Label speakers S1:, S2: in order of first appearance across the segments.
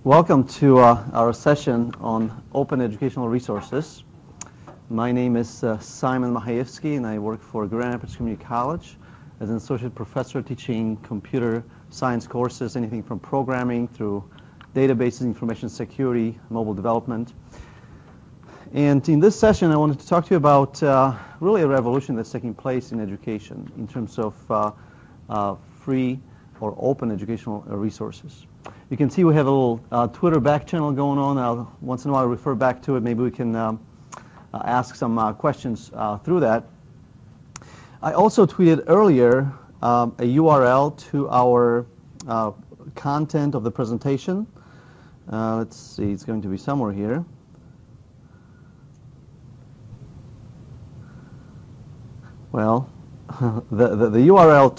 S1: Welcome to our session on open educational resources. My name is Simon Mahayevsky, and I work for Grand Rapids Community College as an associate professor teaching computer science courses, anything from programming through databases, information security, mobile development. And in this session, I wanted to talk to you about really a revolution that's taking place in education in terms of free or open educational resources. You can see we have a little Twitter back channel going on. I'll once in a while refer back to it. Maybe we can ask some questions through that. I also tweeted earlier a URL to our content of the presentation. Let's see, it's going to be somewhere here. Well, the URL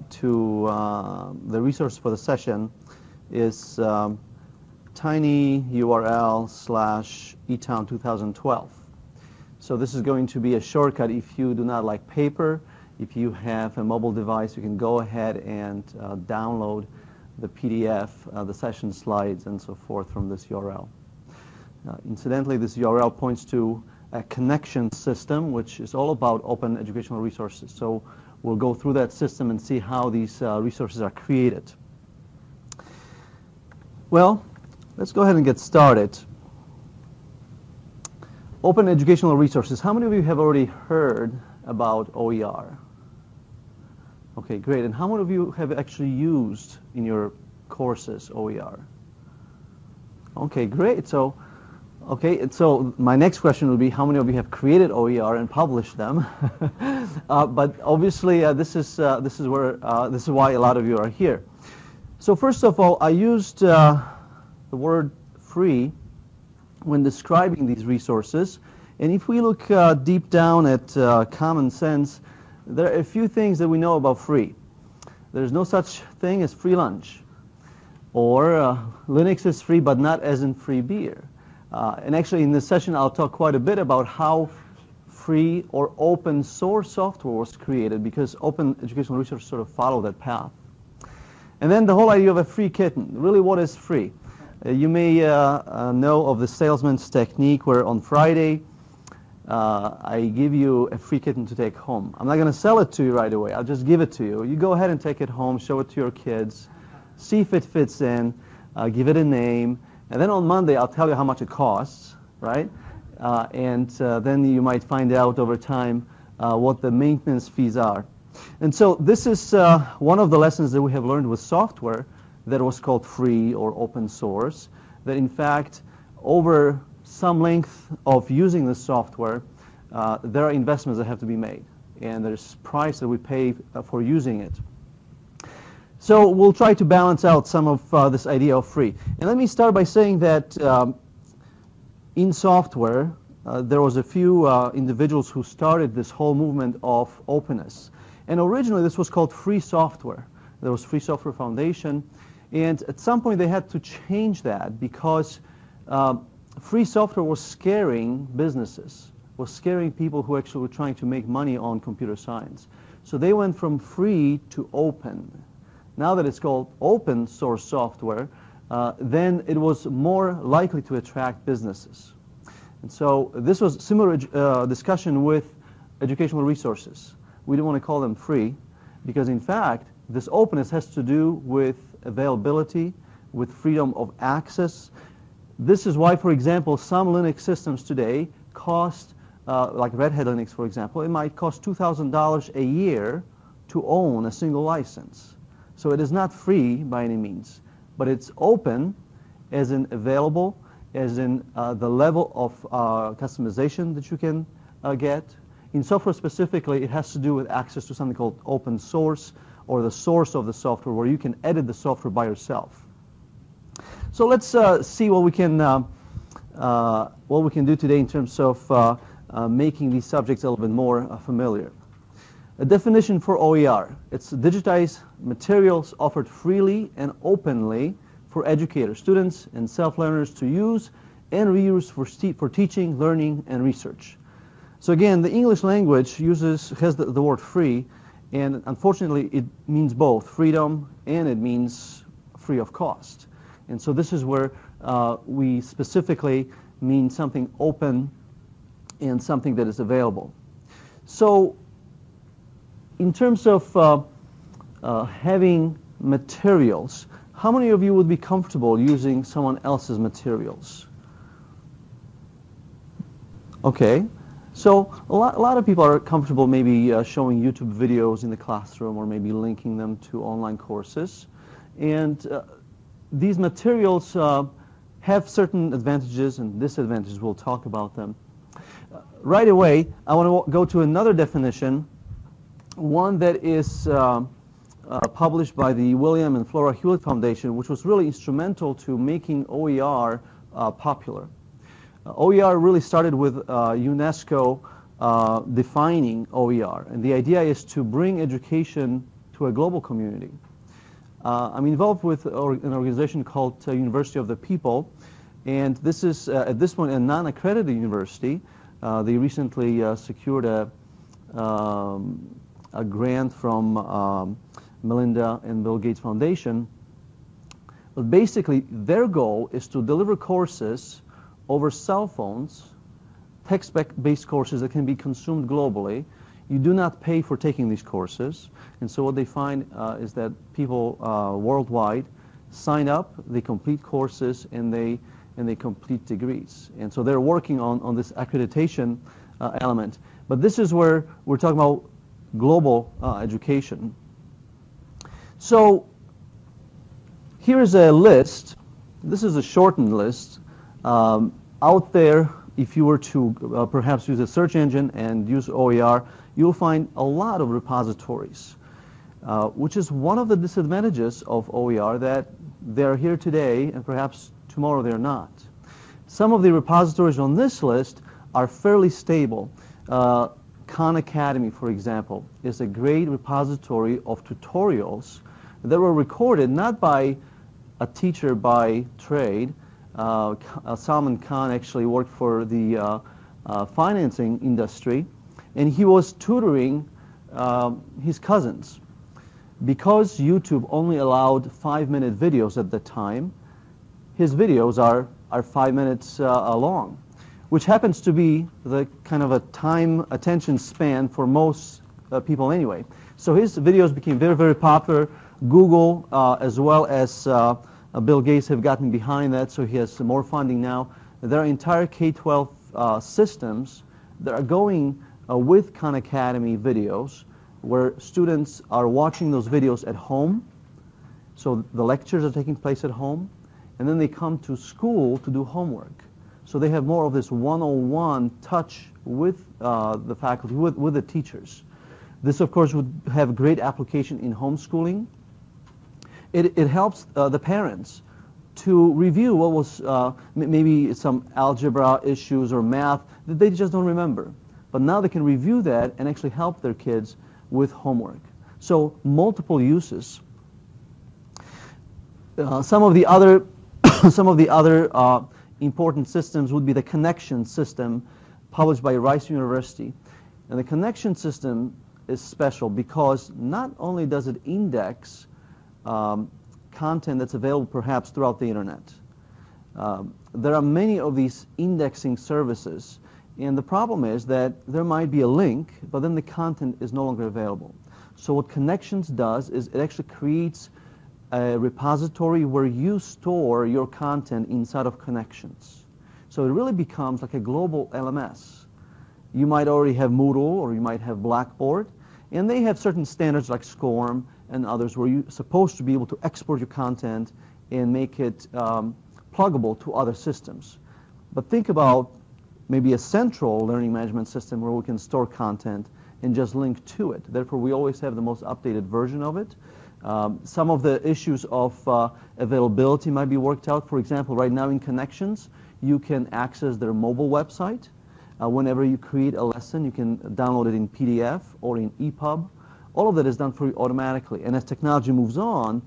S1: to the resource for the session is tinyurl/ETOM2012. So this is going to be a shortcut if you do not like paper. If you have a mobile device, you can go ahead and download the PDF, the session slides, and so forth from this URL. Incidentally, this URL points to a connection system, which is all about open educational resources. So we'll go through that system and see how these resources are created. Well, let's go ahead and get started. Open educational resources. How many of you have already heard about OER? Okay, great. And how many of you have actually used in your courses OER? Okay, great. So my next question would be, how many of you have created OER and published them? But obviously, this is why a lot of you are here. So first of all, I used the word free when describing these resources. And if we look deep down at common sense, there are a few things that we know about free. There's no such thing as free lunch. Or Linux is free, but not as in free beer. And actually, in this session, I'll talk quite a bit about how free or open source software was created, because open educational resources sort of follow that path. And then the whole idea of a free kitten. Really, what is free? You may know of the salesman's technique where on Friday, I give you a free kitten to take home. I'm not going to sell it to you right away. I'll just give it to you. You go ahead and take it home, show it to your kids, see if it fits in, give it a name, and then on Monday I'll tell you how much it costs, right? And then you might find out over time what the maintenance fees are. And so this is one of the lessons that we have learned with software that was called free or open source, that in fact over some length of using the software, there are investments that have to be made, and there's price that we pay for using it. So we'll try to balance out some of this idea of free. And let me start by saying that in software, there was a few individuals who started this whole movement of openness. And originally this was called free software. There was Free Software Foundation. And at some point they had to change that because free software was scaring businesses, was scaring people who actually were trying to make money on computer science. So they went from free to open. Now that it's called open source software, then it was more likely to attract businesses. And so this was similar discussion with educational resources. We don't want to call them free because, in fact, this openness has to do with availability, with freedom of access. This is why, for example, some Linux systems today cost, like Red Hat Linux, for example, it might cost $2,000 a year to own a single license. So it is not free by any means, but it's open as in available, as in the level of customization that you can get. In software specifically, it has to do with access to something called open source, or the source of the software, where you can edit the software by yourself. So let's see what we can do today in terms of making these subjects a little bit more familiar. A definition for OER. It's digitized materials offered freely and openly for educators, students, and self-learners to use and reuse for teaching, learning, and research. So again, the English language has the word free, and unfortunately it means both freedom and it means free of cost. And so this is where we specifically mean something open and something that is available. So in terms of having materials, how many of you would be comfortable using someone else's materials? Okay, so a lot of people are comfortable maybe showing YouTube videos in the classroom or maybe linking them to online courses. And these materials have certain advantages and disadvantages. We'll talk about them. Right away, I want to go to another definition, one that is published by the William and Flora Hewlett Foundation, which was really instrumental to making OER popular. OER really started with UNESCO defining OER, and the idea is to bring education to a global community. I'm involved with an organization called University of the People, and this is at this point a non-accredited university. They recently secured a grant from Melinda and Bill Gates Foundation. But basically, their goal is to deliver courses over cell phones, text-based courses that can be consumed globally. You do not pay for taking these courses. And so what they find is that people worldwide sign up, they complete courses, and they complete degrees. And so they're working on this accreditation element. But this is where we're talking about global education. So here is a list. This is a shortened list. Out there, if you were to perhaps use a search engine and use OER, you'll find a lot of repositories, which is one of the disadvantages of OER, that they're here today and perhaps tomorrow they're not. Some of the repositories on this list are fairly stable. Khan Academy, for example, is a great repository of tutorials that were recorded not by a teacher by trade. Salman Khan actually worked for the financing industry, and he was tutoring his cousins. Because YouTube only allowed 5-minute videos at the time, his videos are 5 minutes long, which happens to be the kind of a time attention span for most people anyway. So his videos became very, very popular. Google, as well as Bill Gates, have gotten behind that, so he has some more funding now. There are entire K-12 systems that are going with Khan Academy videos, where students are watching those videos at home. So the lectures are taking place at home, and then they come to school to do homework. So they have more of this one-on-one touch with the faculty, with the teachers. This, of course, would have great application in homeschooling. It helps the parents to review what was maybe some algebra issues or math that they just don't remember. But now they can review that and actually help their kids with homework. So multiple uses. Some of the other important systems would be the connection system published by Rice University. And the connection system is special because not only does it index content that's available perhaps throughout the internet. There are many of these indexing services, and the problem is that there might be a link, but then the content is no longer available. So what Connections does is it actually creates a repository where you store your content inside of Connections. So it really becomes like a global LMS. You might already have Moodle or you might have Blackboard, and they have certain standards like SCORM and others where you're supposed to be able to export your content and make it pluggable to other systems. But think about maybe a central learning management system where we can store content and just link to it. Therefore, we always have the most updated version of it. Some of the issues of availability might be worked out. For example, right now in Connections, you can access their mobile website. Whenever you create a lesson, you can download it in PDF or in EPUB. All of that is done for you automatically. And as technology moves on,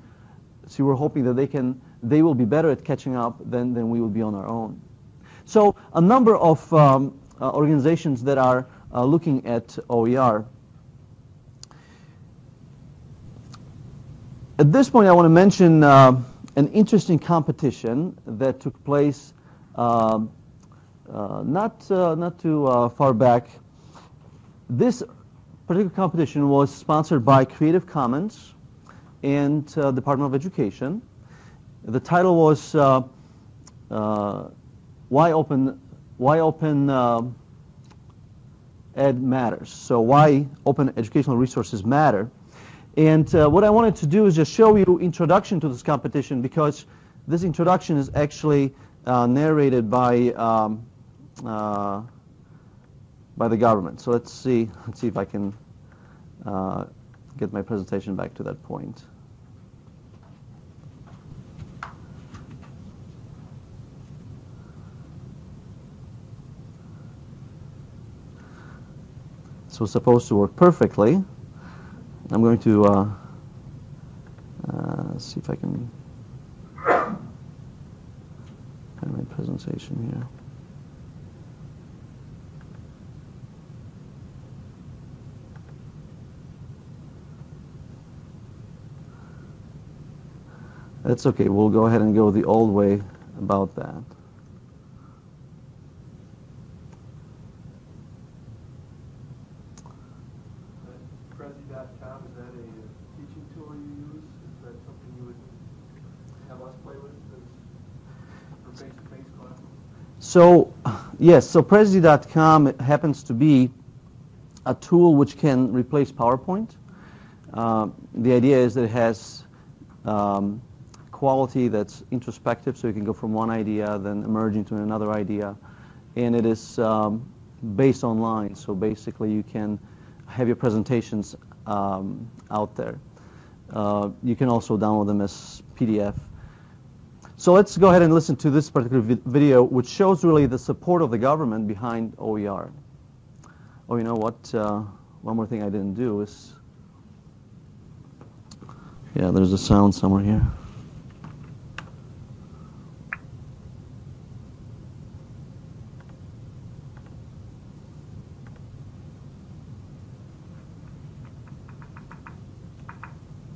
S1: so we're hoping that they will be better at catching up than we will be on our own. So a number of organizations that are looking at OER. At this point, I want to mention an interesting competition that took place not too far back. This particular competition was sponsored by Creative Commons and Department of Education. The title was Why Open Ed Matters. So why open educational resources matter. And what I wanted to do is just show you introduction to this competition, because this introduction is actually narrated by the government. So let's see if I can get my presentation back to that point. So it's supposed to work perfectly. I'm going to see if I can find my presentation here. That's okay. We'll go ahead and go the old way about that.
S2: Prezi.com, is that a teaching tool you use? Is that something you would have us play with for face-to-face classes?
S1: So, yes, so Prezi.com happens to be a tool which can replace PowerPoint. The idea is that it has quality that's introspective, so you can go from one idea, then emerge into another idea. And it is based online, so basically you can have your presentations out there. You can also download them as PDF. So let's go ahead and listen to this particular video, which shows really the support of the government behind OER. Oh, you know what? One more thing I didn't do is, yeah, there's a sound somewhere here.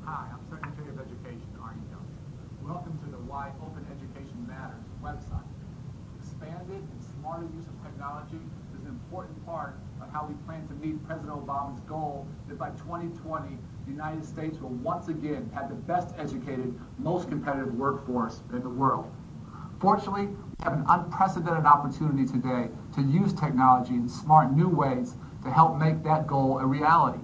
S3: Hi, I'm Secretary of Education, Arnie Young. Welcome to the Why Open Education Matters website. Expanded and smarter use of technology is an important part of how we plan to meet President Obama's goal that by 2020, the United States will once again have the best educated, most competitive workforce in the world. Fortunately, we have an unprecedented opportunity today to use technology in smart new ways to help make that goal a reality.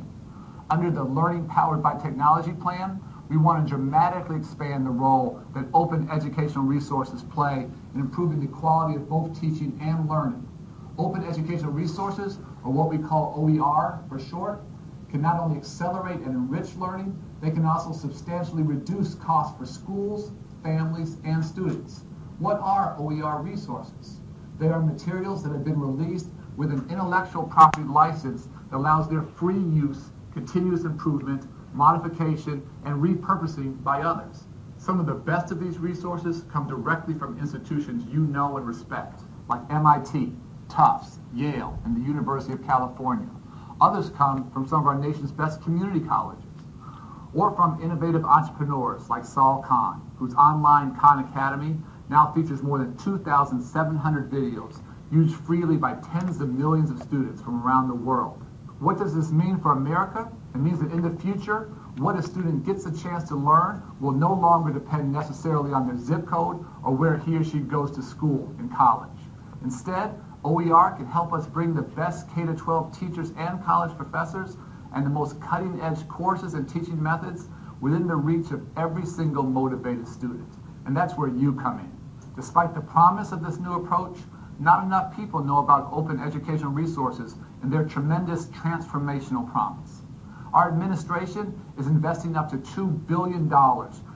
S3: Under the Learning Powered by Technology plan, we want to dramatically expand the role that open educational resources play in improving the quality of both teaching and learning. Open educational resources, or what we call OER for short, can not only accelerate and enrich learning, they can also substantially reduce costs for schools, families, and students. What are OER resources? They are materials that have been released with an intellectual property license that allows their free use, continuous improvement, modification, and repurposing by others. Some of the best of these resources come directly from institutions you know and respect, like MIT, Tufts, Yale, and the University of California. Others come from some of our nation's best community colleges, or from innovative entrepreneurs like Saul Khan, whose online Khan Academy now features more than 2,700 videos used freely by tens of millions of students from around the world. What does this mean for America? It means that in the future, what a student gets a chance to learn will no longer depend necessarily on their zip code or where he or she goes to school in college. Instead, OER can help us bring the best K-12 teachers and college professors and the most cutting-edge courses and teaching methods within the reach of every single motivated student. And that's where you come in. Despite the promise of this new approach, not enough people know about open educational resources and their tremendous transformational promise. Our administration is investing up to $2 billion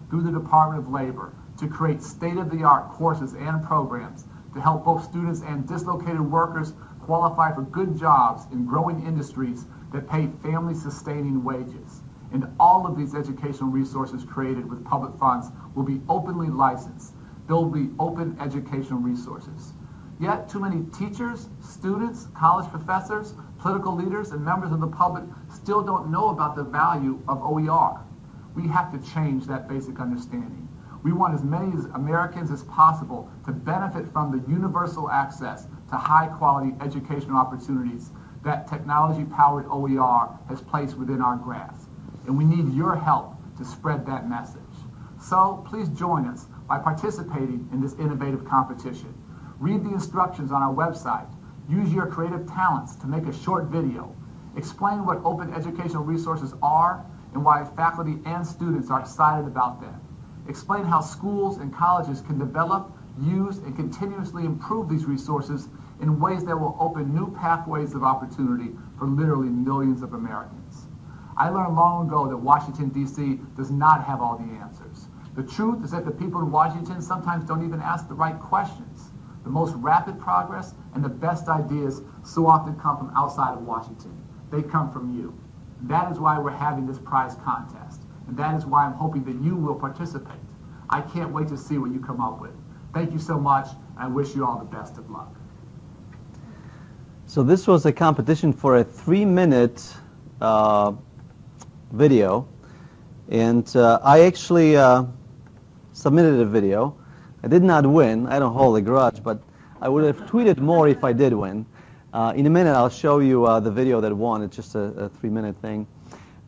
S3: through the Department of Labor to create state-of-the-art courses and programs to help both students and dislocated workers qualify for good jobs in growing industries that pay family-sustaining wages. And all of these educational resources created with public funds will be openly licensed. They'll be open educational resources. Yet, too many teachers, students, college professors, political leaders, and members of the public still don't know about the value of OER. We have to change that basic understanding. We want as many Americans as possible to benefit from the universal access to high-quality educational opportunities that technology-powered OER has placed within our grasp. And we need your help to spread that message. So please join us by participating in this innovative competition. Read the instructions on our website. Use your creative talents to make a short video. Explain what open educational resources are and why faculty and students are excited about them. Explain how schools and colleges can develop, use, and continuously improve these resources in ways that will open new pathways of opportunity for literally millions of Americans. I learned long ago that Washington, D.C. does not have all the answers. The truth is that the people in Washington sometimes don't even ask the right questions. The most rapid progress and the best ideas so often come from outside of Washington. They come from you. That is why we're having this prize contest. And that is why I'm hoping that you will participate. I can't wait to see what you come up with. Thank you so much, and I wish you all the best of luck.
S1: So this was a competition for a 3-minute video, and I actually submitted a video. I did not win. I don't hold a grudge, but I would have tweeted more if I did win. In a minute, I'll show you the video that won. It's just a 3-minute thing.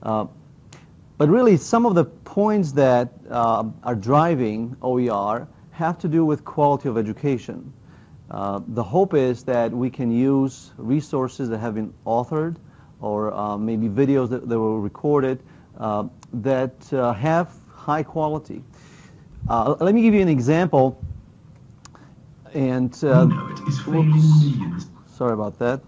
S1: But really, some of the points that are driving OER have to do with quality of education. The hope is that we can use resources that have been authored or maybe videos that were recorded that have high quality. Let me give you an example. And sorry about that.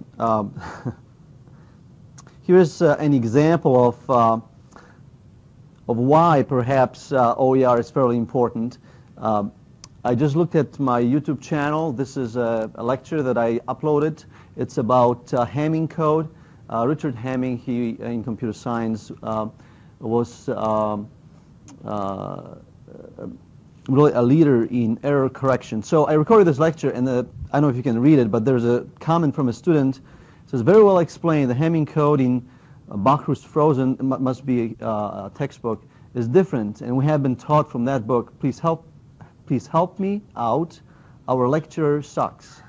S1: Here's an example of why perhaps OER is fairly important. I just looked at my YouTube channel. This is a lecture that I uploaded. It's about Hamming code. Richard Hamming, he in computer science was really a leader in error correction. So I recorded this lecture, and I don't know if you can read it, but there's a comment from a student. It says, very well explained, the Hamming code in Bakrust Frozen must be a textbook, is different, and we have been taught from that book. Please help me out. Our lecturer sucks.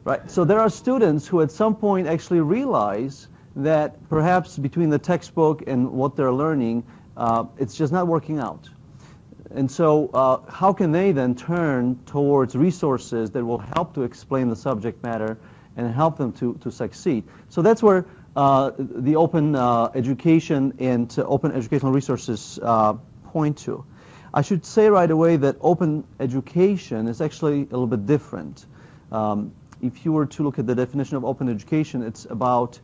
S1: Right? So there are students who at some point actually realize that perhaps between the textbook and what they're learning, it's just not working out. And so how can they then turn towards resources that will help to explain the subject matter and help them to succeed? So that's where the open education and open educational resources point to. I should say right away that open education is actually a little bit different. If you were to look at the definition of open education, it's about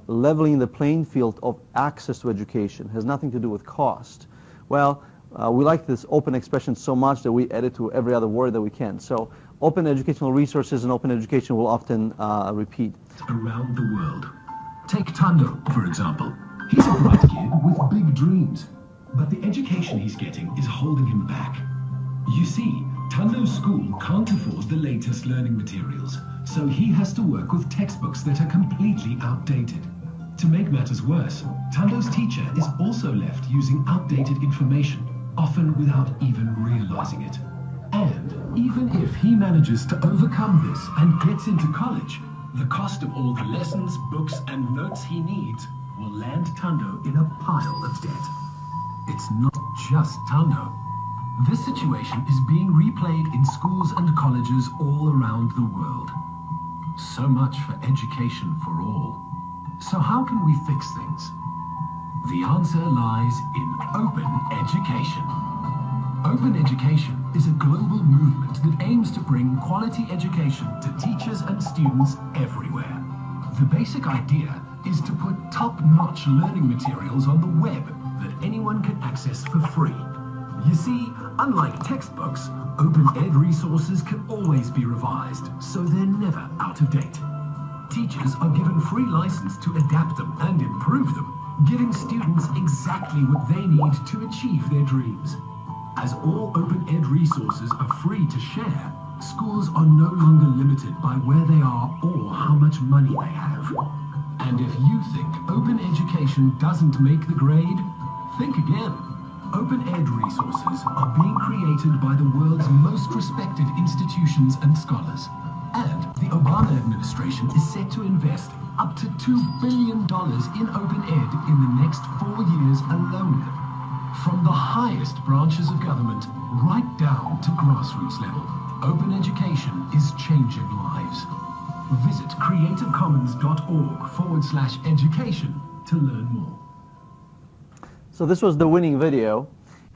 S1: leveling the playing field of access to education. It has nothing to do with cost. Well, we like this open expression so much that we add it to every other word that we can. So open educational resources and open education will often repeat.
S4: Around the world. Take Tando, for example. He's a bright kid with big dreams, but the education he's getting is holding him back. You see, Tando's school can't afford the latest learning materials, so he has to work with textbooks that are completely outdated. To make matters worse, Tando's teacher is also left using outdated information, often without even realizing it. And even if he manages to overcome this and gets into college, the cost of all the lessons, books, and notes he needs will land Tando in a pile of debt. It's not just Tando. This situation is being replayed in schools and colleges all around the world. So much for education for all. So how can we fix things? The answer lies in open education. Open education is a global movement that aims to bring quality education to teachers and students everywhere. The basic idea is to put top-notch learning materials on the web that anyone can access for free. You see, unlike textbooks, open ed resources can always be revised, so they're never out of date. Teachers are given free license to adapt them and improve them, giving students exactly what they need to achieve their dreams. As all open ed resources are free to share, schools are no longer limited by where they are or how much money they have. And if you think open education doesn't make the grade, think again. Open ed resources are being created by the world's most respected institutions and scholars. And the Obama administration is set to invest up to $2 billion in open ed in the next 4 years alone. From the highest branches of government right down to grassroots level, open education is changing lives. Visit creativecommons.org/education to learn more.
S1: So this was the winning video,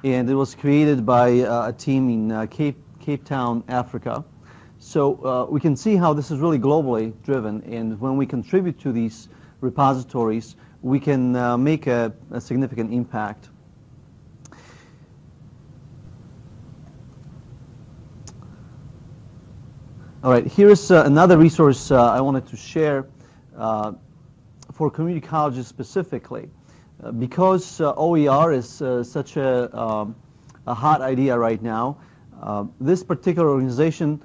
S1: and it was created by a team in Cape Town, Africa. So we can see how this is really globally driven, and when we contribute to these repositories, we can make a significant impact. All right, here's another resource I wanted to share for community colleges specifically. Because OER is such a hot idea right now, this particular organization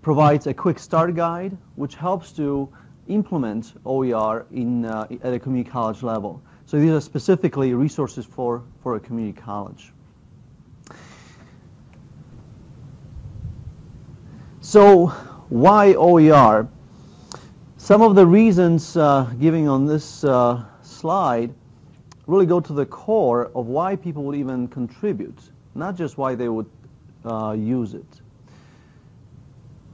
S1: provides a quick start guide which helps to implement OER at a community college level. So these are specifically resources for a community college. So why OER? Some of the reasons given on this slide really go to the core of why people would even contribute, not just why they would use it.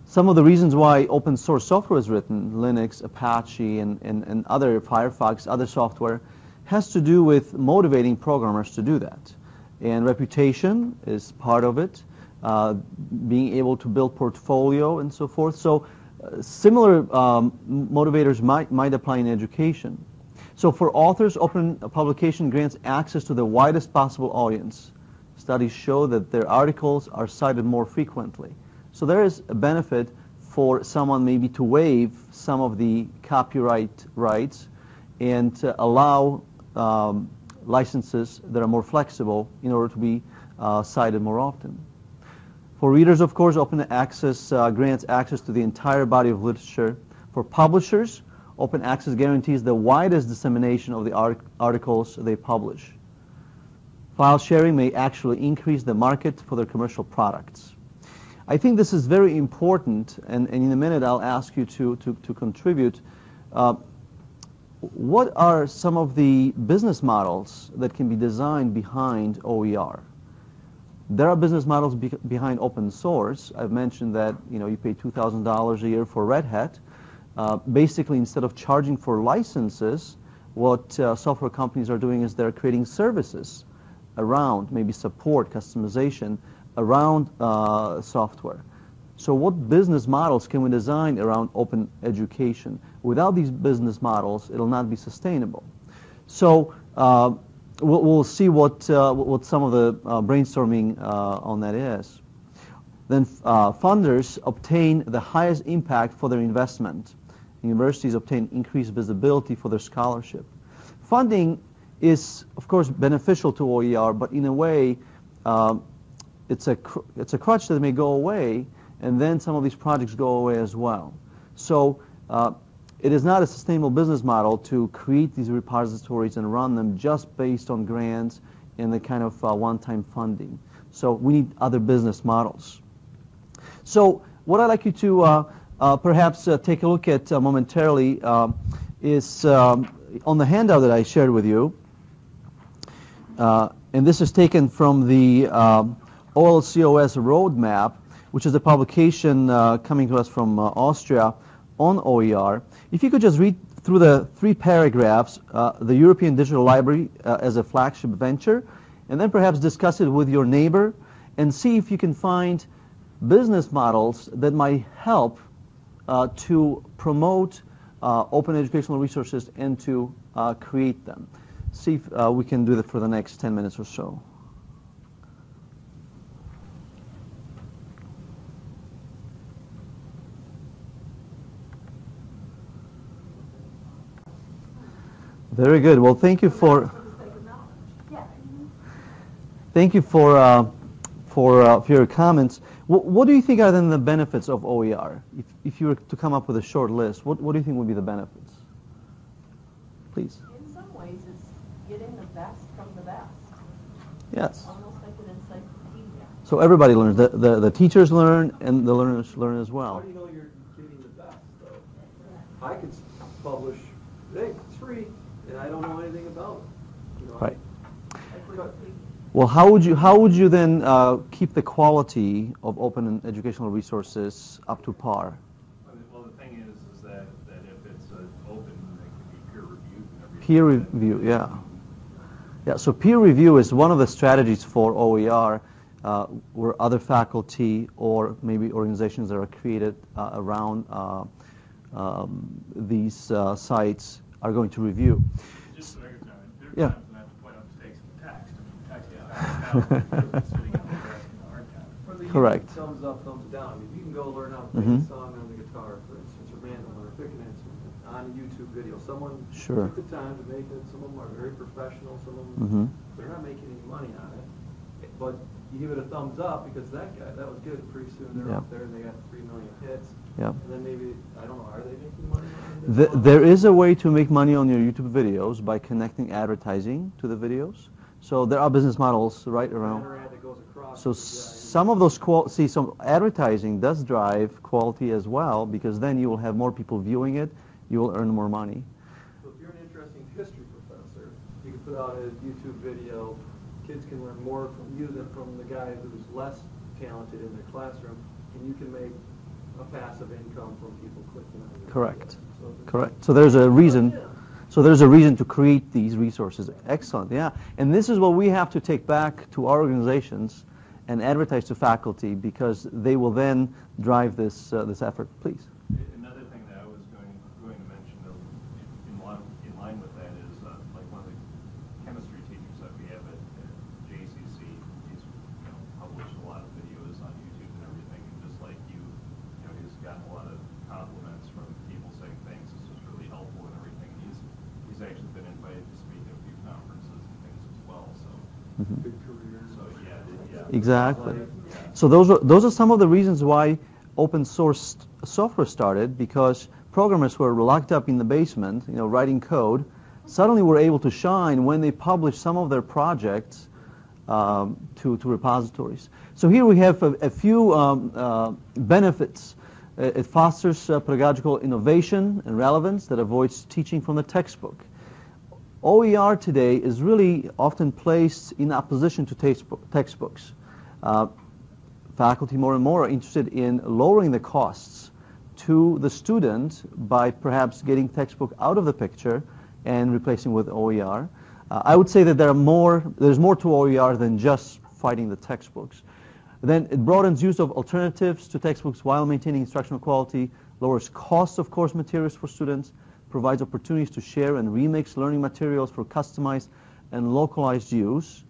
S1: Some of the reasons why open source software is written, Linux, Apache, and other Firefox, other software, has to do with motivating programmers to do that. And reputation is part of it, being able to build portfolio and so forth. So similar motivators might apply in education. So for authors, open publication grants access to the widest possible audience. Studies show that their articles are cited more frequently. So there is a benefit for someone maybe to waive some of the copyright rights and to allow licenses that are more flexible in order to be cited more often. For readers, of course, open access grants access to the entire body of literature. For publishers, open access guarantees the widest dissemination of the articles they publish. File sharing may actually increase the market for their commercial products. I think this is very important, and in a minute I'll ask you to contribute. What are some of the business models that can be designed behind OER? There are business models behind open source. I've mentioned that you pay $2,000 a year for Red Hat. Basically, instead of charging for licenses, what software companies are doing is they're creating services around, maybe support, customization, around software. So what business models can we design around open education? Without these business models, it'll not be sustainable. So we'll see what some of the brainstorming on that is. Then funders obtain the highest impact for their investment. Universities obtain increased visibility for their scholarship. Funding is, of course, beneficial to OER, but in a way, it's a crutch that may go away, and then some of these projects go away as well. So it is not a sustainable business model to create these repositories and run them just based on grants and the kind of one-time funding. So we need other business models. So what I'd like you to perhaps take a look at momentarily is on the handout that I shared with you. And this is taken from the OLCOS roadmap, which is a publication coming to us from Austria on OER. If you could just read through the 3 paragraphs, the European Digital Library as a flagship venture, and then perhaps discuss it with your neighbor and see if you can find business models that might help to promote open educational resources and to create them. See if we can do that for the next 10 minutes or so. Very good. Well, thank you for your comments. What do you think are then the benefits of OER? If you were to come up with a short list, what do you think would be the benefits? Please.
S5: In some ways, it's getting the best from the best.
S1: Yes.
S5: Almost like an encyclopedia.
S1: So everybody learns. The teachers learn, and the learners learn as
S2: How
S1: well.
S2: do you know you're getting the best, though? I could publish, hey, it's free, and I don't know anything about it. You know,
S1: Right.
S2: But
S1: Well, how would you then keep the quality of open and educational resources up to par?
S6: Well, the thing is that if it's open, it can be peer reviewed and everything.
S1: Peer review, yeah. Yeah, so peer review is one of the strategies for OER where other faculty or maybe organizations that are created around these sites are going to review.
S6: Just so I can tell you,
S1: Yeah.
S6: there are times when I have to point out mistakes in the text. I mean, text is sitting on the desk in the hard copy.
S2: for the
S1: Correct.
S2: YouTube, thumbs up, thumbs down. I mean, you can go learn how to play
S1: Mhm.
S2: a song on the guitar, for instance, or mandolin, or pick an instrument on a YouTube video. Someone
S1: Sure.
S2: took the time to make it. Some of them are very professional. Some of them,
S1: Mhm.
S2: they're not making any money on it. But you give it a thumbs up because that was good. Pretty soon they're
S1: Yeah.
S2: up there and they got 3 million hits.
S1: Yeah.
S2: And then maybe, I don't know, are they making money on this?
S1: There is a way to make money on your YouTube videos by connecting advertising to the videos. So there are business models right around.
S2: Banner ad that goes across.
S1: So
S2: Yeah,
S1: some of those some advertising does drive quality as well, because then you will have more people viewing it, you will earn more money.
S2: So if you're an interesting history professor, you can put out a YouTube video. Kids can learn more from you than from the guy who's less talented in their classroom, and you can make a passive income from people clicking on your
S1: Correct.
S2: video. So
S1: Correct. So there's a reason. So there's a reason to create these resources. Excellent. Yeah. And this is what we have to take back to our organizations and advertise to faculty, because they will then drive this this effort. Please.
S6: Another thing that I was going to mention in line with that is like one of the chemistry teachers that we have at JCC. He's published a lot of videos on YouTube and everything, and just like you know, he's gotten a lot of compliments from people saying thanks, this was really helpful and everything. He's actually been invited to speak at a few conferences and things as well. So
S2: big career.
S6: so yeah.
S1: Exactly. So those are some of the reasons why open source software started, because programmers who were locked up in the basement, writing code, suddenly were able to shine when they published some of their projects to repositories. So here we have a few benefits. It fosters pedagogical innovation and relevance that avoids teaching from the textbook. OER today is really often placed in opposition to textbooks. Faculty more and more are interested in lowering the costs to the student by perhaps getting textbook out of the picture and replacing with OER. I would say that there's more to OER than just fighting the textbooks. Then it broadens use of alternatives to textbooks while maintaining instructional quality, lowers costs of course materials for students, provides opportunities to share and remix learning materials for customized and localized use,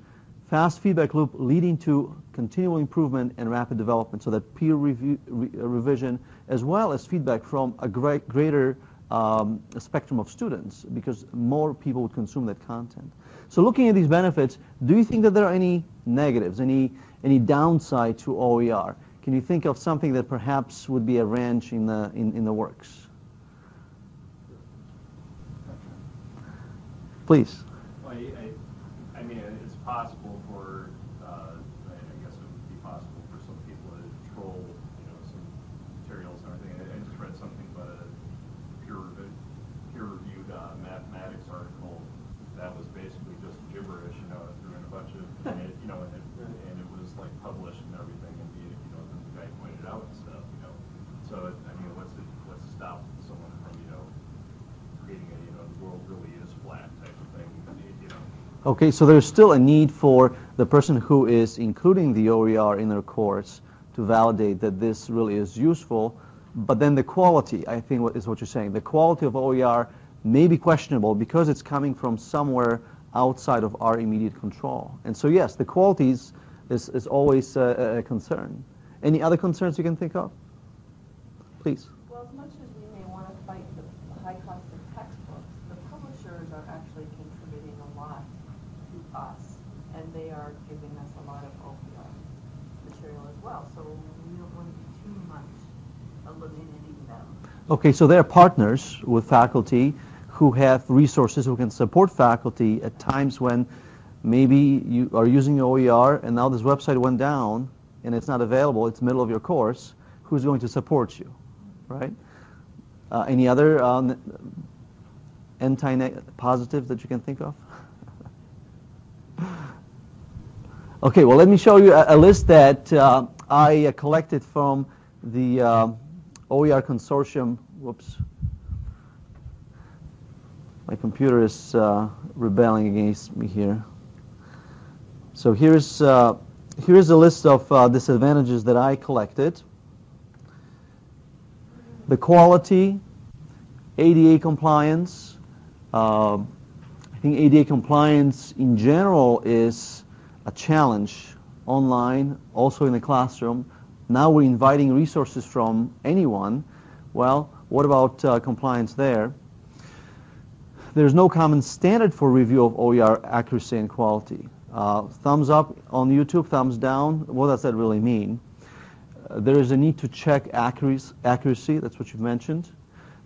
S1: fast feedback loop leading to continual improvement and rapid development, so that peer revision as well as feedback from a greater spectrum of students, because more people would consume that content. So looking at these benefits, do you think that there are any negatives, any downside to OER? Can you think of something that perhaps would be a wrench in the works? Please.
S6: Well, I mean, it's possible for, I guess it would be possible for some people to troll, some materials and everything. I just read something about a peer-reviewed mathematics article that was basically just gibberish, threw in a bunch of, and it was like published and everything, and the guy pointed out and stuff, So I mean, what's to stop someone from, creating the world really is flat type of thing,
S1: Okay, so there's still a need for the person who is including the OER in their course to validate that this really is useful, but then the quality, I think, is what you're saying. The quality of OER may be questionable because it's coming from somewhere outside of our immediate control. And so yes, the quality is always a concern. Any other concerns you can think of? Please.
S5: Well, as much as we may want to fight the high cost of textbooks, the publishers are actually contributing a lot to us, and they are giving us a lot of OER material as well. So we don't want to be too much eliminating them.
S1: Okay, so they're partners with faculty who have resources who can support faculty at times when Maybe you are using OER and now this website went down and it's not available, it's middle of your course. Who's going to support you, right? Any other anti-positives that you can think of? Okay, well, let me show you a list that I collected from the OER consortium. Whoops. My computer is rebelling against me here. So here's a list of disadvantages that I collected. The quality, ADA compliance. I think ADA compliance in general is a challenge online, also in the classroom. Now we're inviting resources from anyone. Well, what about compliance there? There's no common standard for review of OER accuracy and quality. Thumbs up on YouTube, thumbs down. What does that really mean? There is a need to check accuracy. That's what you've mentioned.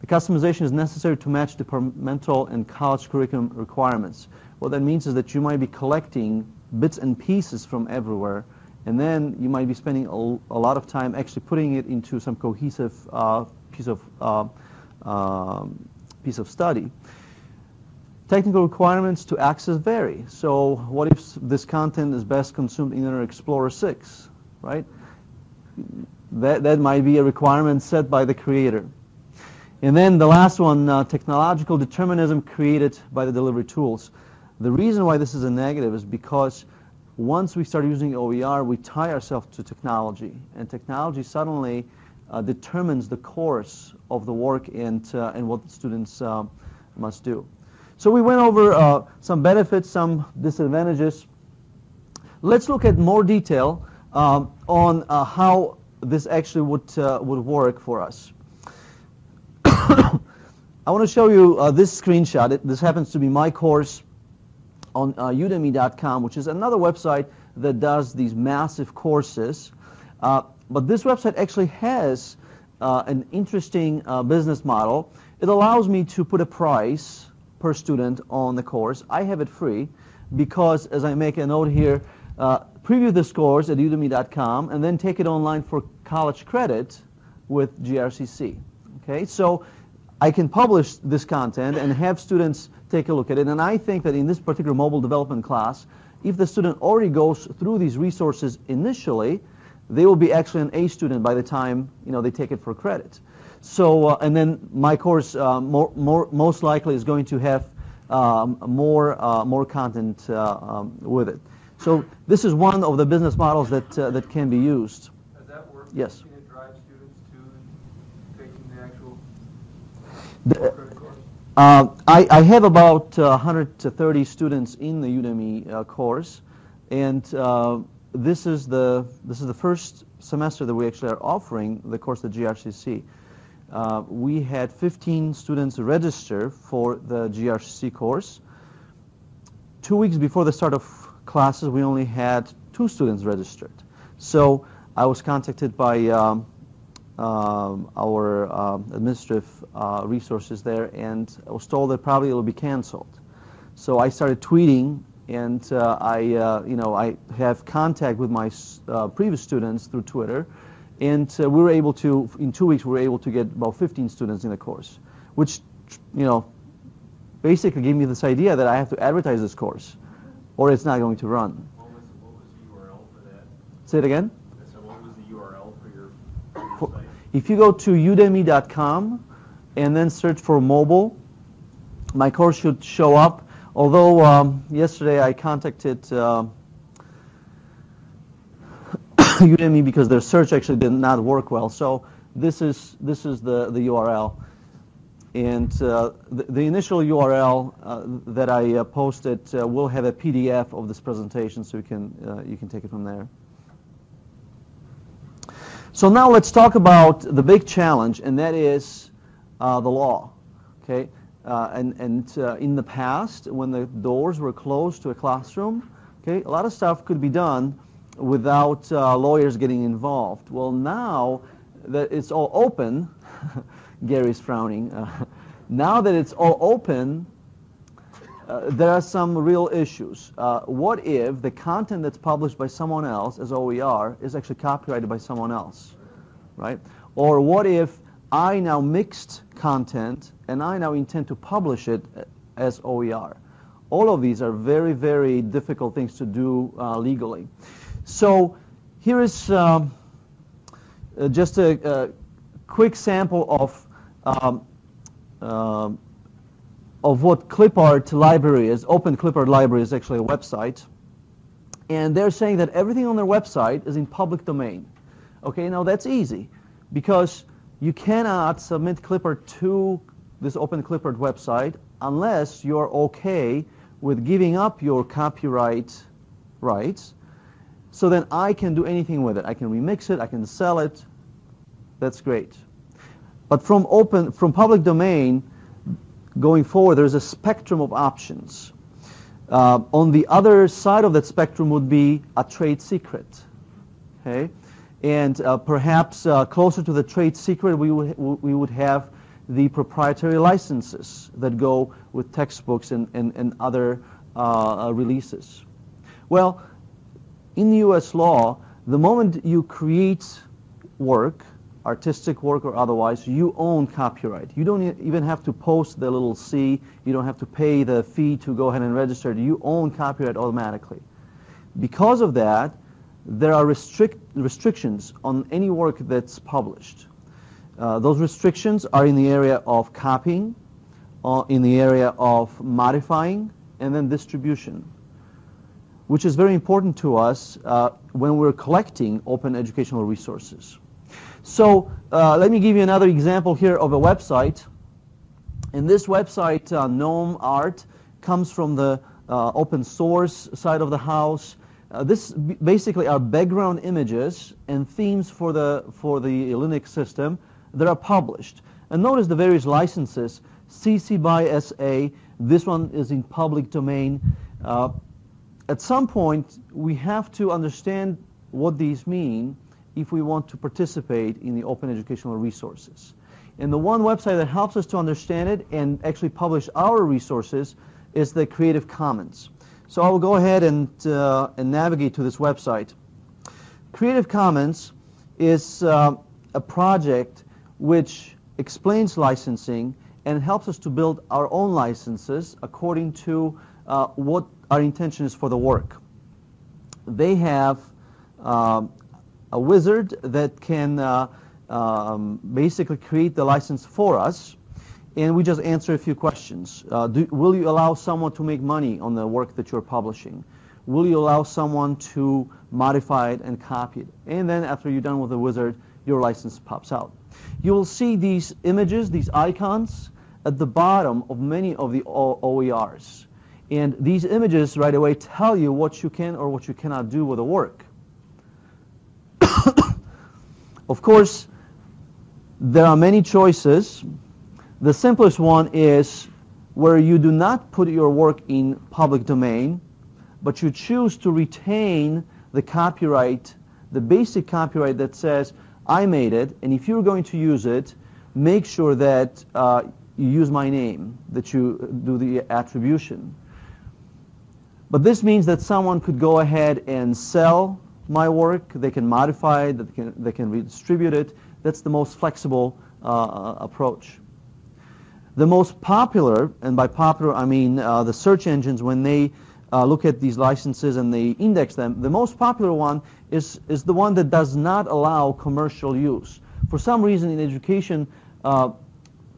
S1: The customization is necessary to match departmental and college curriculum requirements. What that means is that you might be collecting bits and pieces from everywhere, and then you might be spending a lot of time actually putting it into some cohesive piece of study. Technical requirements to access vary. So what if this content is best consumed in Internet Explorer 6, right? That might be a requirement set by the creator. And then the last one, technological determinism created by the delivery tools. The reason why this is a negative is because once we start using OER, we tie ourselves to technology. And technology suddenly determines the course of the work and what the students must do. So we went over some benefits, some disadvantages. Let's look at more detail on how this actually would work for us. I want to show you this screenshot. This happens to be my course on udemy.com, which is another website that does these massive courses. But this website actually has an interesting business model. It allows me to put a price per student on the course. I have it free because, as I make a note here, preview this course at udemy.com and then take it online for college credit with GRCC. Okay, so I can publish this content and have students take a look at it. And I think that in this particular mobile development class, if the student already goes through these resources initially, they will be actually an A student by the time they take it for credit. So, and then my course most likely is going to have more content with it. So this is one of the business models that can be used.
S2: Does that work?
S1: Yes.
S2: Can it drive students to taking the actual credit course?
S1: I have about 130 students in the Udemy course, and this is the first semester that we actually are offering the course at GRCC. We had 15 students register for the GRCC course. 2 weeks before the start of classes, we only had 2 students registered. So I was contacted by our administrative resources there, and I was told that probably it will be canceled. So I started tweeting, and I have contact with my previous students through Twitter, and we were able to, in 2 weeks, we were able to get about 15 students in the course, which basically gave me this idea that I have to advertise this course, or it's not going to run.
S6: What was the URL for that?
S1: Say it again.
S6: So what was the URL for your site?
S1: If you go to udemy.com and then search for mobile, my course should show up. Although yesterday I contacted Udemy because their search actually did not work well. So this is the URL, and the initial URL that I posted will have a PDF of this presentation, so you can take it from there. So now let's talk about the big challenge, and that is the law. Okay, and in the past, when the doors were closed to a classroom, okay, a lot of stuff could be done without lawyers getting involved. Well, now that it's all open, Gary's frowning. Now that it's all open, there are some real issues. What if the content that's published by someone else as OER is actually copyrighted by someone else, right? Or what if I now mixed content and I now intend to publish it as OER? All of these are very, very difficult things to do legally. So here is just a quick sample of what ClipArt library is. Open ClipArt library is actually a website. And they're saying that everything on their website is in public domain. Okay, now that's easy because you cannot submit ClipArt to this Open ClipArt website unless you're okay with giving up your copyright rights. So then I can do anything with it. I can remix it, I can sell it. That's great. But from public domain, going forward, there's a spectrum of options. On the other side of that spectrum would be a trade secret. Okay? And perhaps closer to the trade secret, we would have the proprietary licenses that go with textbooks and other releases. Well, in the U.S. law, the moment you create work, artistic work or otherwise, you own copyright. You don't even have to post the little C. You don't have to pay the fee to go ahead and register it. You own copyright automatically. Because of that, there are restrictions on any work that's published. Those restrictions are in the area of copying, in the area of modifying, and then distribution, which is very important to us when we're collecting open educational resources. So let me give you another example here of a website. And this website, GNOME Art, comes from the open source side of the house. This basically are background images and themes for the Linux system that are published. And notice the various licenses. CC by SA. This one is in public domain. At some point, we have to understand what these mean if we want to participate in the open educational resources. And the one website that helps us to understand it and actually publish our resources is the Creative Commons. So I will go ahead and navigate to this website. Creative Commons is a project which explains licensing and helps us to build our own licenses according to what our intention is for the work. They have a wizard that can basically create the license for us, and we just answer a few questions. Will you allow someone to make money on the work that you're publishing? Will you allow someone to modify it and copy it? And then after you're done with the wizard, your license pops out. You will see these images, these icons, at the bottom of many of the OERs. And these images right away tell you what you can or what you cannot do with the work. Of course, there are many choices. The simplest one is where you do not put your work in public domain, but you choose to retain the copyright, the basic copyright that says, I made it, and if you're going to use it, make sure that you use my name, that you do the attribution. But this means that someone could go ahead and sell my work, they can modify it, they can redistribute it. That's the most flexible approach. The most popular, and by popular I mean the search engines, when they look at these licenses and they index them, the most popular one is the one that does not allow commercial use. For some reason in education,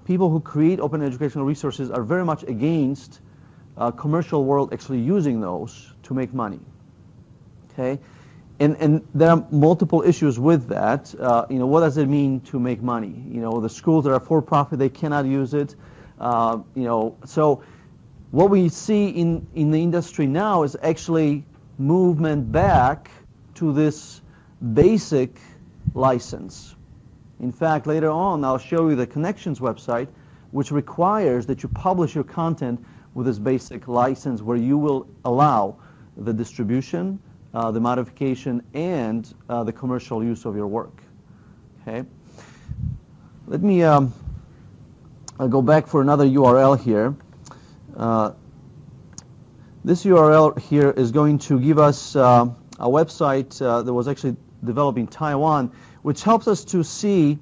S1: people who create open educational resources are very much against commercial world actually using those to make money. Okay? And there are multiple issues with that. What does it mean to make money? The schools that are for-profit, they cannot use it. So what we see in the industry now is actually movement back to this basic license. In fact, later on, I'll show you the Connections website, which requires that you publish your content with this basic license where you will allow the distribution, the modification, and the commercial use of your work. Okay. Let me I'll go back for another URL here. This URL here is going to give us a website that was actually developed in Taiwan, which helps us to see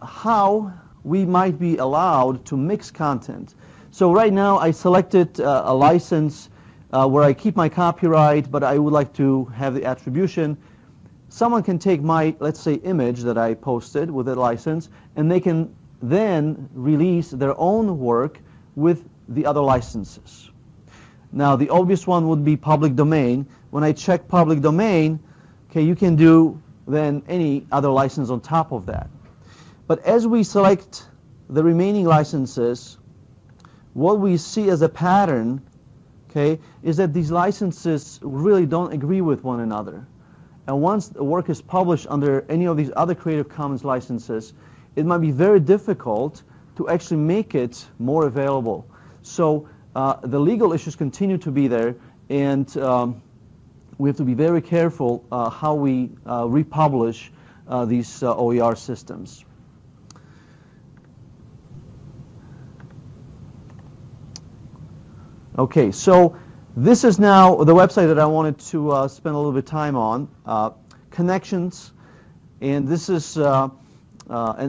S1: how we might be allowed to mix content. So right now I selected a license where I keep my copyright, but I would like to have the attribution. Someone can take my, let's say, image that I posted with a license, and they can then release their own work with the other licenses. Now, the obvious one would be public domain. When I check public domain, okay, you can do then any other license on top of that. But as we select the remaining licenses, what we see as a pattern, okay, is that these licenses really don't agree with one another. And once the work is published under any of these other Creative Commons licenses, it might be very difficult to actually make it more available. So the legal issues continue to be there, and we have to be very careful how we republish these OER systems. Okay, so this is now the website that I wanted to spend a little bit of time on, connections, and this is an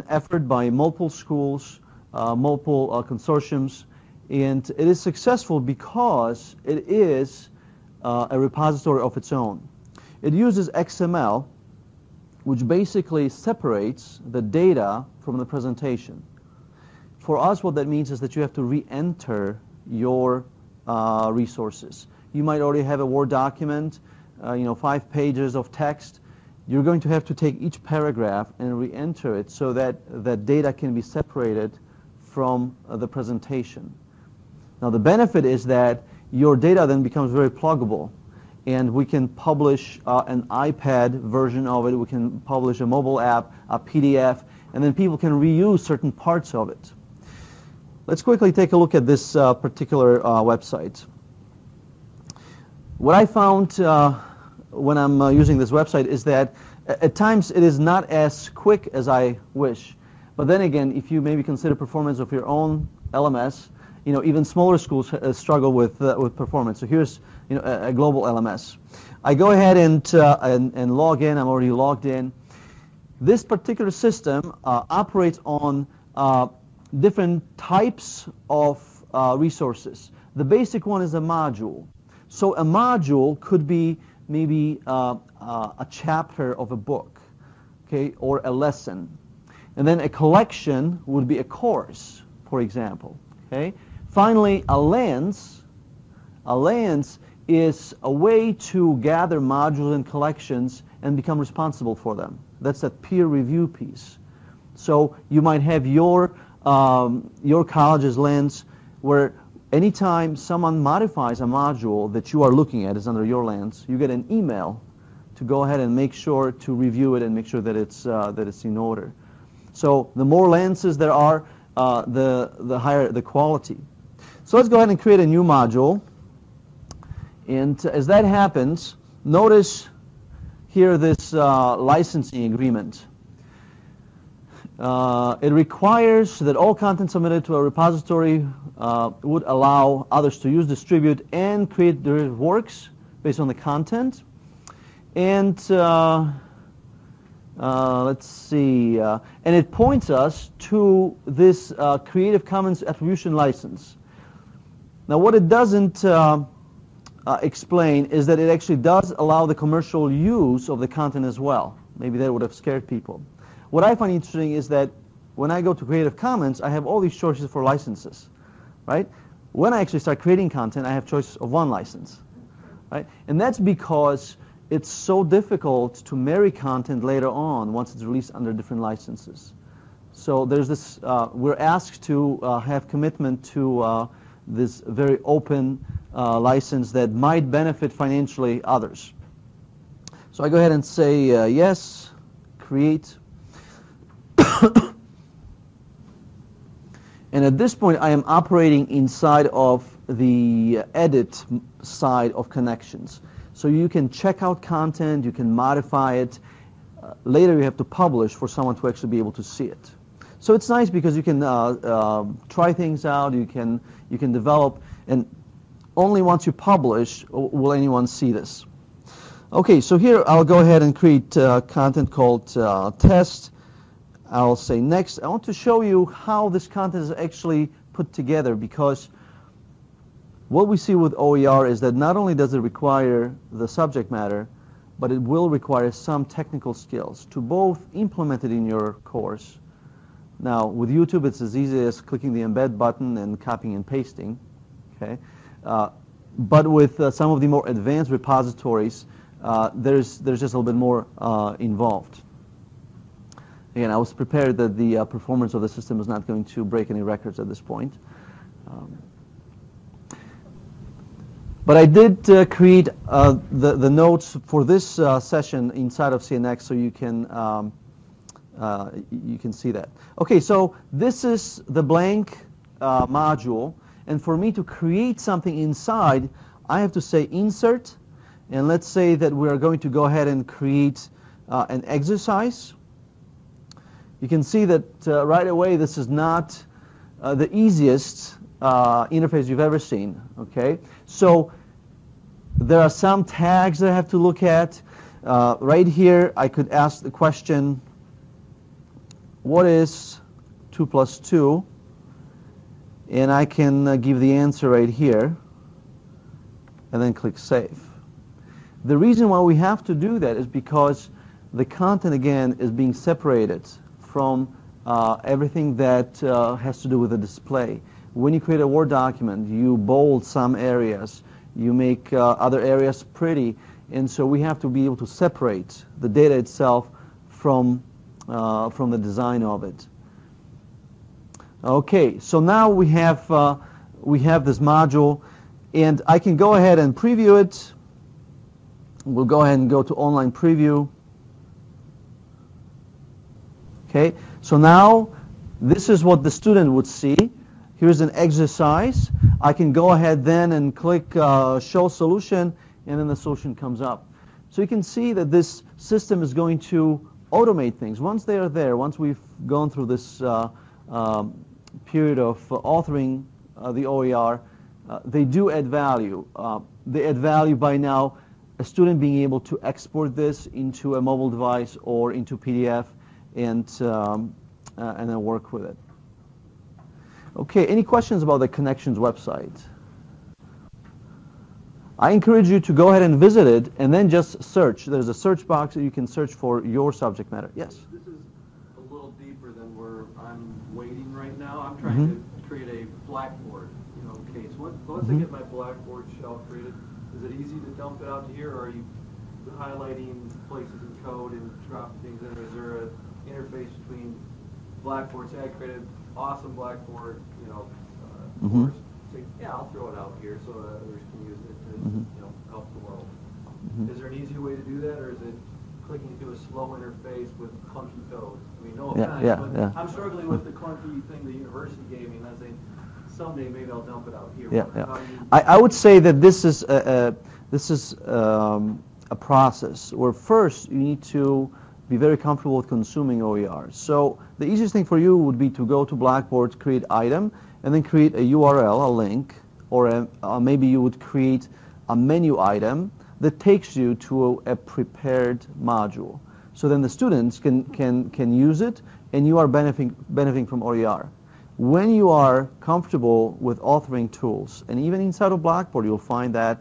S1: effort by multiple schools, multiple consortiums, and it is successful because it is a repository of its own. It uses XML, which basically separates the data from the presentation. For us, what that means is that you have to re-enter your resources. You might already have a Word document, 5 pages of text. You're going to have to take each paragraph and re-enter it so that that data can be separated from the presentation. Now, the benefit is that your data then becomes very pluggable, and we can publish an iPad version of it. We can publish a mobile app, a PDF, and then people can reuse certain parts of it. Let's quickly take a look at this particular website. What I found when I'm using this website is that at times it is not as quick as I wish. But then again, if you maybe consider performance of your own LMS, even smaller schools struggle with performance. So here's a global LMS. I go ahead and log in. I'm already logged in. This particular system operates on different types of resources. The basic one is a module. So a module could be maybe a chapter of a book, okay, or a lesson. And then a collection would be a course, for example. Okay. Finally, a lens. A lens is a way to gather modules and collections and become responsible for them. That's that peer review piece. So you might have your college's lens, where anytime someone modifies a module that you are looking at is under your lens, you get an email to go ahead and make sure to review it and make sure that it's in order. So the more lenses there are, the higher the quality. So let's go ahead and create a new module. And as that happens, notice here this licensing agreement. It requires that all content submitted to a repository would allow others to use, distribute, and create their works based on the content. And let's see, and it points us to this Creative Commons Attribution license. Now, what it doesn't explain is that it actually does allow the commercial use of the content as well. Maybe that would have scared people. What I find interesting is that when I go to Creative Commons, I have all these choices for licenses, right? When I actually start creating content, I have choices of one license, right? And that's because it's so difficult to marry content later on once it's released under different licenses. So there's this, we're asked to have commitment to this very open license that might benefit financially others. So I go ahead and say yes, create. And at this point, I am operating inside of the edit side of connections. So you can check out content, you can modify it. Later you have to publish for someone to actually be able to see it. So it's nice because you can try things out, you can develop, and only once you publish will anyone see this. Okay, so here I'll go ahead and create content called test. I'll say next. I want to show you how this content is actually put together, because what we see with OER is that not only does it require the subject matter, but it will require some technical skills to both implement it in your course. Now, with YouTube, it's as easy as clicking the embed button and copying and pasting. Okay, but with some of the more advanced repositories, there's just a little bit more involved. Again, I was prepared that the performance of the system is not going to break any records at this point. But I did create the notes for this session inside of CNX, so you can see that. Okay, so this is the blank module, and for me to create something inside, I have to say insert, and let's say that we are going to go ahead and create an exercise. You can see that right away this is not the easiest interface you've ever seen. Okay, so there are some tags that I have to look at. Right here, I could ask the question, what is 2 plus 2? And I can give the answer right here, and then click Save. The reason why we have to do that is because the content, again, is being separated from everything that has to do with the display. When you create a Word document, you bold some areas, you make other areas pretty, and so we have to be able to separate the data itself from the design of it. Okay, so now we have this module, and I can go ahead and preview it. We'll go ahead and go to online preview. Okay, so now this is what the student would see. Here's an exercise. I can go ahead then and click Show Solution, and then the solution comes up. So you can see that this system is going to automate things. Once they are there, once we've gone through this period of authoring the OER, they do add value. They add value by now a student being able to export this into a mobile device or into PDF and then work with it. Okay, any questions about the Connections website? I encourage you to go ahead and visit it and then just search. There's a search box that you can search for your subject matter. Yes?
S2: This is a little deeper than where I'm waiting right now. I'm trying to create a Blackboard, case. Once I get my Blackboard shell created, is it easy to dump it out to here, or are you highlighting places in code and dropping things in? Is there an interface between Blackboard? Say I created awesome Blackboard, course. Say, yeah, I'll throw it out here so that others can use it to, help the world. Is there an easier way to do that, or is it clicking through a slow interface with clunky code? I mean, no offense, but I'm struggling with the clunky thing the university gave me, and I think someday maybe I'll dump it out here.
S1: I would say that this is a process where first you need to be very comfortable with consuming OER. So the easiest thing for you would be to go to Blackboard, create item, and then create a URL, a link, or maybe you would create a menu item that takes you to a prepared module. So then the students can use it, and you are benefiting from OER. When you are comfortable with authoring tools, and even inside of Blackboard you'll find that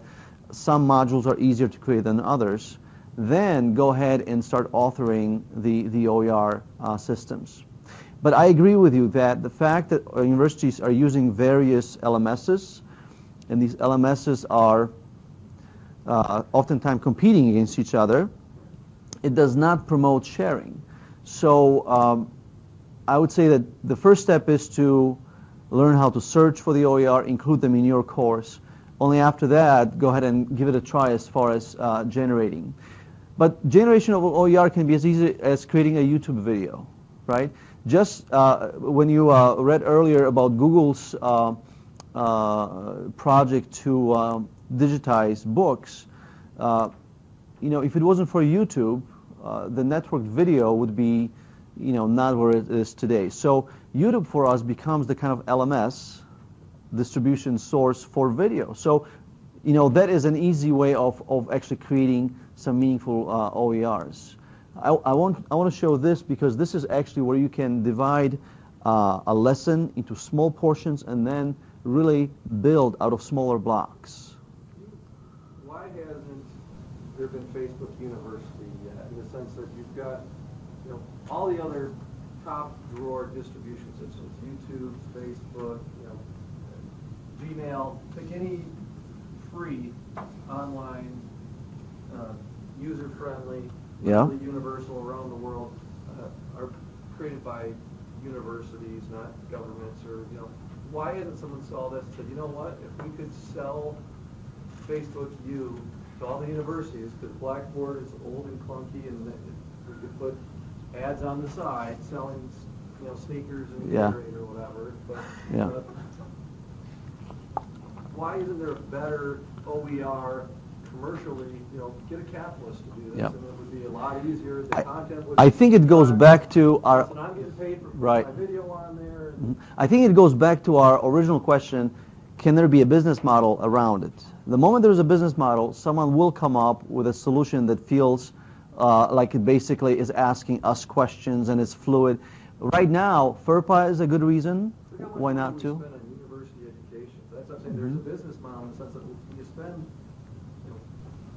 S1: some modules are easier to create than others, then go ahead and start authoring the OER systems. But I agree with you that the fact that universities are using various LMSs, and these LMSs are oftentimes competing against each other, it does not promote sharing. So I would say that the first step is to learn how to search for the OER, include them in your course. Only after that, go ahead and give it a try as far as generating. But generation of OER can be as easy as creating a YouTube video, right? Just when you read earlier about Google's project to digitize books, if it wasn't for YouTube, the networked video would be not where it is today. So YouTube for us becomes the kind of LMS distribution source for video. So, that is an easy way of actually creating some meaningful OERs. I want to show this because this is actually where you can divide a lesson into small portions and then really build out of smaller blocks.
S2: Why hasn't there been Facebook University yet, in the sense that you've got all the other top drawer distribution systems, YouTube, Facebook, Gmail, pick any free online, user-friendly, universal around the world, are created by universities, not governments, or why hasn't someone saw this and said, you know what, if we could sell Facebook U to all the universities, because Blackboard is old and clunky, and we could put ads on the side selling, sneakers and Gatorade or whatever. But why isn't there a better OER commercially? Get a capitalist to do this, and it would be a lot easier. The content would.
S1: I think it goes back to our.
S2: And I'm getting paid for
S1: my
S2: video on there.
S1: I think it goes back to our original question: can there be a business model around it? The moment there's a business model, someone will come up with a solution that feels like it basically is asking us questions and is fluid. Right now, FERPA is a good reason. Why not to?
S2: Spend on university education. That's what I'm saying. There's a business model in the sense that you spend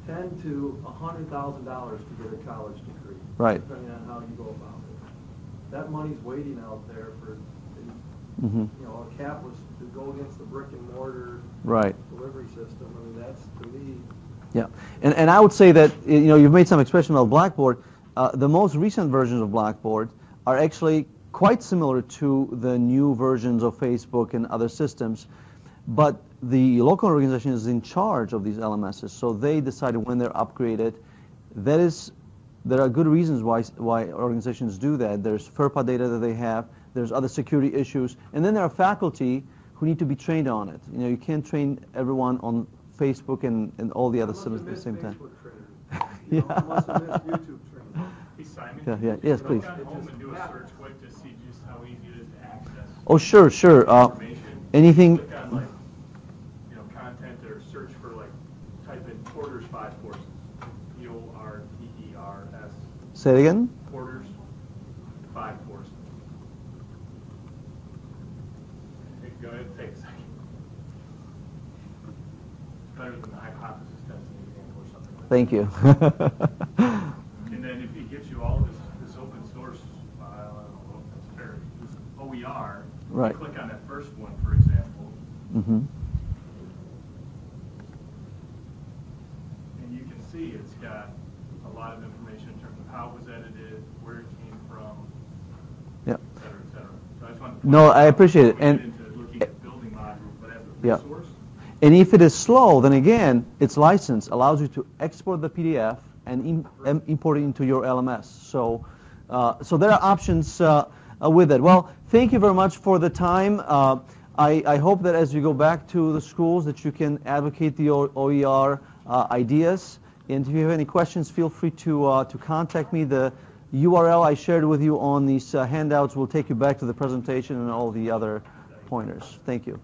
S2: $10,000 to $100,000 to get a college degree,
S1: right?
S2: Depending on how you go about it. That money's waiting out there for a capitalist to go against the brick and mortar delivery system. I mean, that's, to me.
S1: Yeah, and I would say that you've made some expression about Blackboard. The most recent versions of Blackboard are actually quite similar to the new versions of Facebook and other systems, but the local organization is in charge of these LMSs, so they decide when they're upgraded. There are good reasons why organizations do that. There's FERPA data that they have. There's other security issues, and then there are faculty who need to be trained on it. You can't train everyone on Facebook and all the other systems at the same time.
S2: You must have missed YouTube training.
S6: Hey, Simon,
S1: Yes, please.
S6: Click on home and do a search quick to see just how easy it is to access.
S1: Oh, sure.
S6: Information.
S1: Anything.
S6: Click on content or search for type in Porter's 5 courses. Porters.
S1: Say it again.
S6: Porter's 5 courses. Go ahead, take a second. It's better than the hypothesis testing example or something like that.
S1: Thank you.
S6: And then if it gives you all of this open source, that's fair, this OER,
S1: right.
S6: You click on that first one, for example, and you can see it's got a lot of information in terms of how it was edited, where it came from, et cetera, et cetera. So I just want to
S1: I appreciate it. And
S6: into looking at building modules, but as a resource.
S1: And if it is slow, then again, its license allows you to export the PDF and import it into your LMS. So there are options with it. Well, thank you very much for the time. I hope that as you go back to the schools that you can advocate the OER ideas. And if you have any questions, feel free to contact me. The URL I shared with you on these handouts will take you back to the presentation and all the other pointers. Thank you.